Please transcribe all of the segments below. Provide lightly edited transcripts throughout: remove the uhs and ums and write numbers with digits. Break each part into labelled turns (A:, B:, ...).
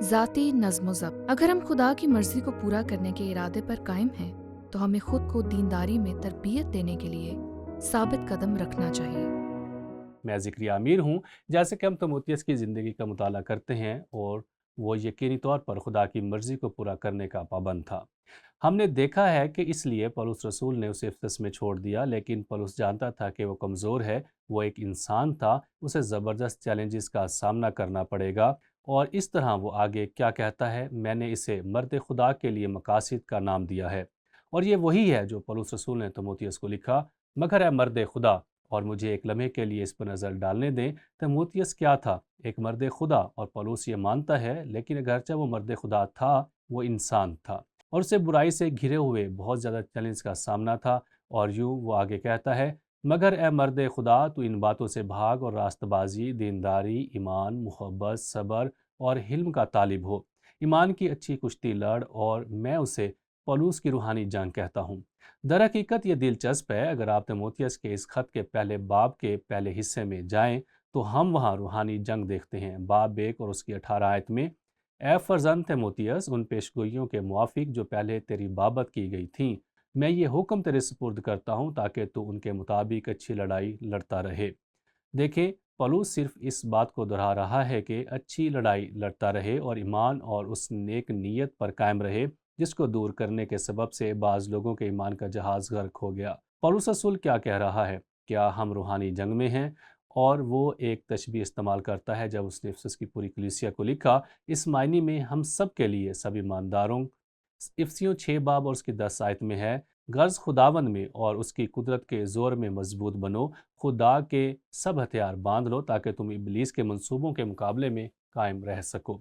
A: ذاتی نظم و ضبط۔ اگر ہم خدا کی مرضی کو پورا کرنے کے ارادے پر قائم ہیں تو ہمیں خود کو دینداری میں تربیت دینے کے لیے ثابت قدم رکھنا چاہیے۔
B: میں ذکری امیر ہوں۔ جیسے کہ ہم تموتیس کی زندگی کا مطالعہ کرتے ہیں اور وہ یقینی طور پر خدا کی مرضی کو پورا کرنے کا پابند تھا۔ ہم نے دیکھا ہے کہ اس لیے پولس رسول نے اسے افسس میں چھوڑ دیا، لیکن پولس جانتا تھا کہ وہ کمزور ہے، وہ ایک انسان تھا، اسے زبردست چیلنجز کا سامنا کرنا پڑے گا۔ اور اس طرح وہ آگے کیا کہتا ہے، میں نے اسے مرد خدا کے لیے مقاصد کا نام دیا ہے۔ اور یہ وہی ہے جو پولس رسول نے تموتیس کو لکھا، مگر اے مرد خدا، اور مجھے ایک لمحے کے لیے اس پر نظر ڈالنے دیں، تموتیس کیا تھا؟ ایک مرد خدا، اور پولس یہ مانتا ہے، لیکن اگرچہ وہ مرد خدا تھا، وہ انسان تھا، اور اسے برائی سے گھرے ہوئے بہت زیادہ چیلنج کا سامنا تھا۔ اور یوں وہ آگے کہتا ہے، مگر اے مرد خدا، تو ان باتوں سے بھاگ اور راست بازی، دینداری، ایمان، محبت، صبر اور حلم کا طالب ہو۔ ایمان کی اچھی کشتی لڑ، اور میں اسے پولس کی روحانی جنگ کہتا ہوں۔ در حقیقت یہ دلچسپ ہے، اگر آپ تیموتھیوس کے اس خط کے پہلے باب کے پہلے حصے میں جائیں تو ہم وہاں روحانی جنگ دیکھتے ہیں۔ باب 1 اور اس کی 18 آیت میں، اے فرزند تیموتھیوس، ان پیشگوئیوں کے موافق جو پہلے تیری بابت کی گئی تھیں، میں یہ حکم تیرے سپرد کرتا ہوں تاکہ تو ان کے مطابق اچھی لڑائی لڑتا رہے۔ دیکھیں، پولس صرف اس بات کو دہرا رہا ہے کہ اچھی لڑائی لڑتا رہے اور ایمان اور اس نیک نیت پر قائم رہے جس کو دور کرنے کے سبب سے بعض لوگوں کے ایمان کا جہاز غرق ہو گیا۔ پولس رسول کیا کہہ رہا ہے؟ کیا ہم روحانی جنگ میں ہیں؟ اور وہ ایک تشبیہ استعمال کرتا ہے جب اس نے افسس کی پوری کلیسیا کو لکھا، اس معنی میں ہم سب کے لیے، سب ایمانداروں۔ افسیوں 6 باب اور اس کی 10 آیت میں ہے، غرض خداوند میں اور اس کی قدرت کے زور میں مضبوط بنو، خدا کے سب ہتھیار باندھ لو تاکہ تم ابلیس کے منصوبوں کے مقابلے میں قائم رہ سکو۔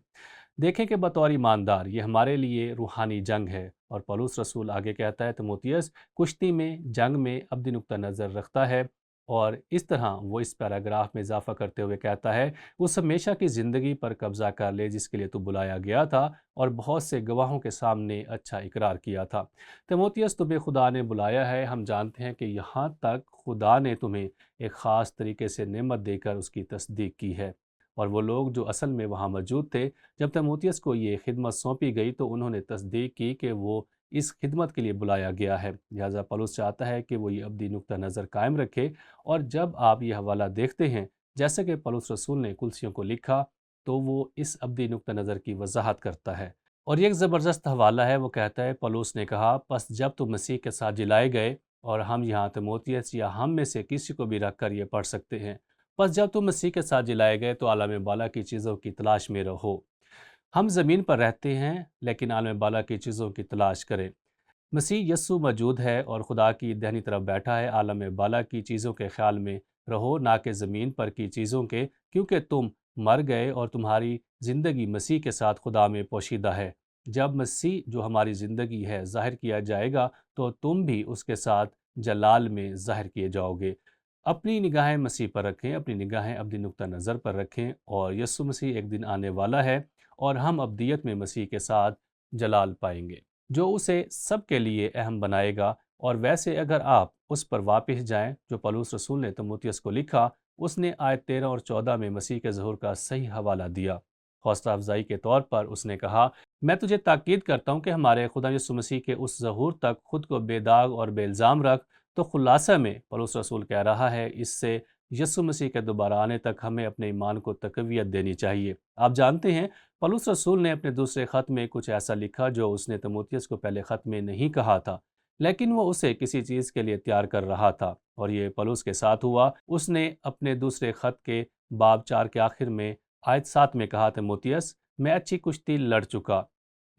B: دیکھیں کہ بطور ایماندار یہ ہمارے لیے روحانی جنگ ہے، اور پولس رسول آگے کہتا ہے، تیموتھیوس کشتی میں، جنگ میں ابدی نقطہ نظر رکھتا ہے، اور اس طرح وہ اس پیراگراف میں اضافہ کرتے ہوئے کہتا ہے، اس ہمیشہ کی زندگی پر قبضہ کر لے جس کے لیے تو بلایا گیا تھا اور بہت سے گواہوں کے سامنے اچھا اقرار کیا تھا۔ تیموتھیوس، تمہیں خدا نے بلایا ہے، ہم جانتے ہیں کہ یہاں تک خدا نے تمہیں ایک خاص طریقے سے نعمت دے کر اس کی تصدیق کی ہے۔ اور وہ لوگ جو اصل میں وہاں موجود تھے جب تیموتھیوس کو یہ خدمت سونپی گئی تو انہوں نے تصدیق کی کہ وہ اس خدمت کے لیے بلایا گیا ہے۔ لہذا پولس چاہتا ہے کہ وہ یہ ابدی نقطہ نظر قائم رکھے، اور جب آپ یہ حوالہ دیکھتے ہیں جیسے کہ پولس رسول نے کلسیوں کو لکھا تو وہ اس ابدی نقطہ نظر کی وضاحت کرتا ہے، اور یہ ایک زبردست حوالہ ہے۔ وہ کہتا ہے، پولس نے کہا، پس جب تم مسیح کے ساتھ جلائے گئے، اور ہم یہاں تیموتھیوس یا ہم میں سے کسی کو بھی رکھ کر یہ پڑھ سکتے ہیں، پس جب تم مسیح کے ساتھ جلائے گئے تو عالم بالا کی چیزوں کی تلاش میں رہو۔ ہم زمین پر رہتے ہیں لیکن عالم بالا کی چیزوں کی تلاش کریں۔ مسیح یسوع موجود ہے اور خدا کی دہنی طرف بیٹھا ہے، عالم بالا کی چیزوں کے خیال میں رہو، نہ کہ زمین پر کی چیزوں کے، کیونکہ تم مر گئے اور تمہاری زندگی مسیح کے ساتھ خدا میں پوشیدہ ہے۔ جب مسیح جو ہماری زندگی ہے ظاہر کیا جائے گا تو تم بھی اس کے ساتھ جلال میں ظاہر کیے جاؤ گے۔ اپنی نگاہیں مسیح پر رکھیں، اپنی نگاہیں ابدی نقطہ نظر پر رکھیں، اور یسوع مسیح ایک دن آنے والا ہے اور ہم ابدیت میں مسیح کے ساتھ جلال پائیں گے جو اسے سب کے لیے اہم بنائے گا۔ اور ویسے اگر آپ اس پر واپس جائیں جو پولس رسول نے تیموتھیوس کو لکھا، اس نے آیت 13 اور 14 میں مسیح کے ظہور کا صحیح حوالہ دیا۔ حوصلہ افزائی کے طور پر اس نے کہا، میں تجھے تاکید کرتا ہوں کہ ہمارے خدا یسوع مسیح کے اس ظہور تک خود کو بے داغ اور بے الزام رکھ۔ تو خلاصہ میں پولس رسول کہہ رہا ہے، اس سے یسوع مسیح کے دوبارہ آنے تک ہمیں اپنے ایمان کو تقویت دینی چاہیے۔ آپ جانتے ہیں پولس رسول نے اپنے دوسرے خط میں کچھ ایسا لکھا جو اس نے تیموتھیوس کو پہلے خط میں نہیں کہا تھا، لیکن وہ اسے کسی چیز کے لیے تیار کر رہا تھا، اور یہ پولس کے ساتھ ہوا۔ اس نے اپنے دوسرے خط کے باب 4 کے آخر میں آیت 7 میں کہا، تیموتھیوس، میں اچھی کشتی لڑ چکا،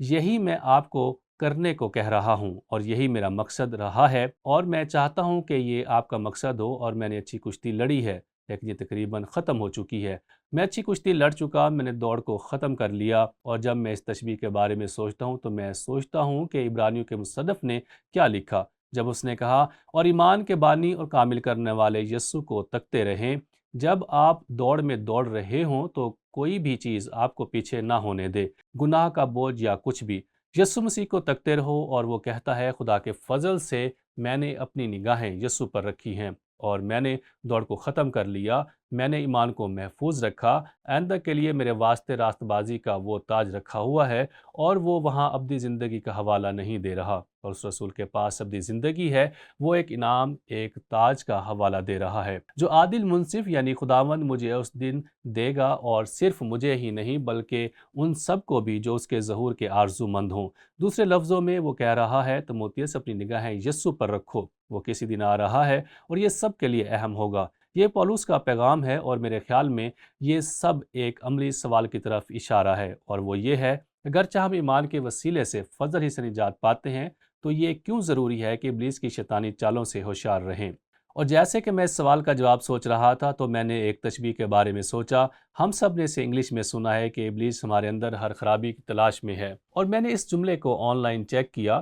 B: یہی میں آپ کو کرنے کو کہہ رہا ہوں، اور یہی میرا مقصد رہا ہے، اور میں چاہتا ہوں کہ یہ آپ کا مقصد ہو، اور میں نے اچھی کشتی لڑی ہے، لیکن یہ تقریباً ختم ہو چکی ہے۔ میں اچھی کشتی لڑ چکا، میں نے دوڑ کو ختم کر لیا۔ اور جب میں اس تشبیہ کے بارے میں سوچتا ہوں تو میں سوچتا ہوں کہ عبرانیوں کے مصنف نے کیا لکھا جب اس نے کہا، اور ایمان کے بانی اور کامل کرنے والے یسوع کو تکتے رہیں۔ جب آپ دوڑ میں دوڑ رہے ہوں تو کوئی بھی چیز آپ کو پیچھے نہ ہونے دے، گناہ کا بوجھ یا کچھ بھی۔ یسوع مسیح کو تکتے رہو، اور وہ کہتا ہے، خدا کے فضل سے میں نے اپنی نگاہیں یسوع پر رکھی ہیں، اور میں نے دوڑ کو ختم کر لیا۔ میں نے ایمان کو محفوظ رکھا، آئندہ کے لیے میرے واسطے راست بازی کا وہ تاج رکھا ہوا ہے، اور وہ وہاں ابدی زندگی کا حوالہ نہیں دے رہا۔ اور اس رسول کے پاس ابدی زندگی ہے، وہ ایک انعام، ایک تاج کا حوالہ دے رہا ہے جو عادل منصف یعنی خداوند مجھے اس دن دے گا، اور صرف مجھے ہی نہیں بلکہ ان سب کو بھی جو اس کے ظہور کے آرزو مند ہوں۔ دوسرے لفظوں میں وہ کہہ رہا ہے، تimotheus اپنی نگاہیں یسوع پر رکھو، وہ کسی دن آ رہا ہے اور یہ سب کے لیے اہم ہوگا۔ یہ پولس کا پیغام ہے، اور میرے خیال میں یہ سب ایک عملی سوال کی طرف اشارہ ہے، اور وہ یہ ہے، اگرچہ ہم ایمان کے وسیلے سے فضل ہی سے نجات پاتے ہیں، تو یہ کیوں ضروری ہے کہ ابلیس کی شیطانی چالوں سے ہوشیار رہیں؟ اور جیسے کہ میں اس سوال کا جواب سوچ رہا تھا تو میں نے ایک تشبیہ کے بارے میں سوچا۔ ہم سب نے اسے انگلش میں سنا ہے کہ ابلیس ہمارے اندر ہر خرابی کی تلاش میں ہے، اور میں نے اس جملے کو آن لائن چیک کیا،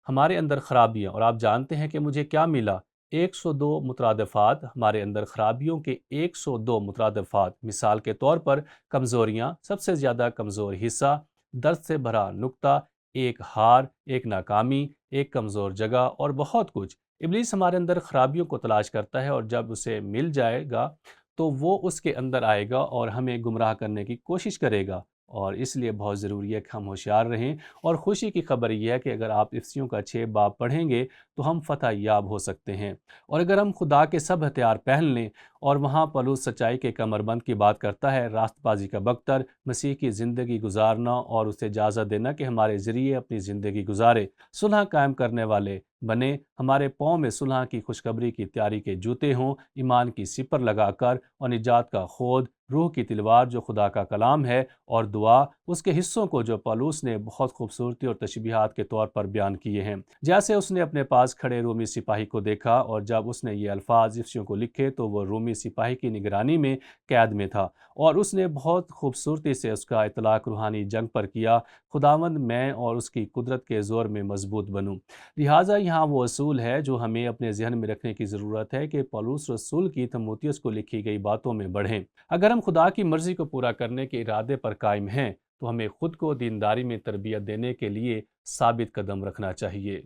B: ہمارے اندر خرابیاں، اور آپ جانتے ہیں کہ مجھے کیا ملا؟ 102 مترادفات، ہمارے اندر خرابیوں کے 102 مترادفات۔ مثال کے طور پر کمزوریاں، سب سے زیادہ کمزور حصہ، درد سے بھرا نقطہ، ایک ہار، ایک ناکامی، ایک کمزور جگہ، اور بہت کچھ۔ ابلیس ہمارے اندر خرابیوں کو تلاش کرتا ہے، اور جب اسے مل جائے گا تو وہ اس کے اندر آئے گا اور ہمیں گمراہ کرنے کی کوشش کرے گا۔ اور اس لیے بہت ضروری ہے کہ ہم ہوشیار رہیں، اور خوشی کی خبر یہ ہے کہ اگر آپ افسیوں کا 6 باب پڑھیں گے تو ہم فتح یاب ہو سکتے ہیں۔ اور اگر ہم خدا کے سب ہتھیار پہن لیں، اور وہاں پولس سچائی کے کمربند کی بات کرتا ہے، راست بازی کا بختر، مسیح کی زندگی گزارنا اور اسے اجازت دینا کہ ہمارے ذریعے اپنی زندگی گزارے، صلح قائم کرنے والے بنے، ہمارے پاؤں میں صلح کی خوشخبری کی تیاری کے جوتے ہوں، ایمان کی سپر لگا کر، اور نجات کا خود، روح کی تلوار جو خدا کا کلام ہے، اور دعا، اس کے حصوں کو جو پولس نے بہت خوبصورتی اور تشبیہات کے طور پر بیان کیے ہیں۔ جیسے اس نے اپنے پاس کھڑے رومی سپاہی کو دیکھا، اور جب اس نے یہ الفاظ افسیوں کو لکھے تو وہ رومی سپاہی کی نگرانی میں قید میں تھا، اور اس نے بہت خوبصورتی سے اس کا اطلاق روحانی جنگ پر کیا، خداوند میں اور اس کی قدرت کے زور میں مضبوط بنوں۔ لہٰذا یہاں وہ اصول ہے جو ہمیں اپنے ذہن میں رکھنے کی ضرورت ہے کہ پولس رسول کی تimotheus کو لکھی گئی باتوں میں بڑھیں۔ اگر ہم خدا کی مرضی کو پورا کرنے کے ارادے پر قائم ہیں تو ہمیں خود کو دینداری میں تربیت دینے کے لیے ثابت قدم رکھنا چاہیے۔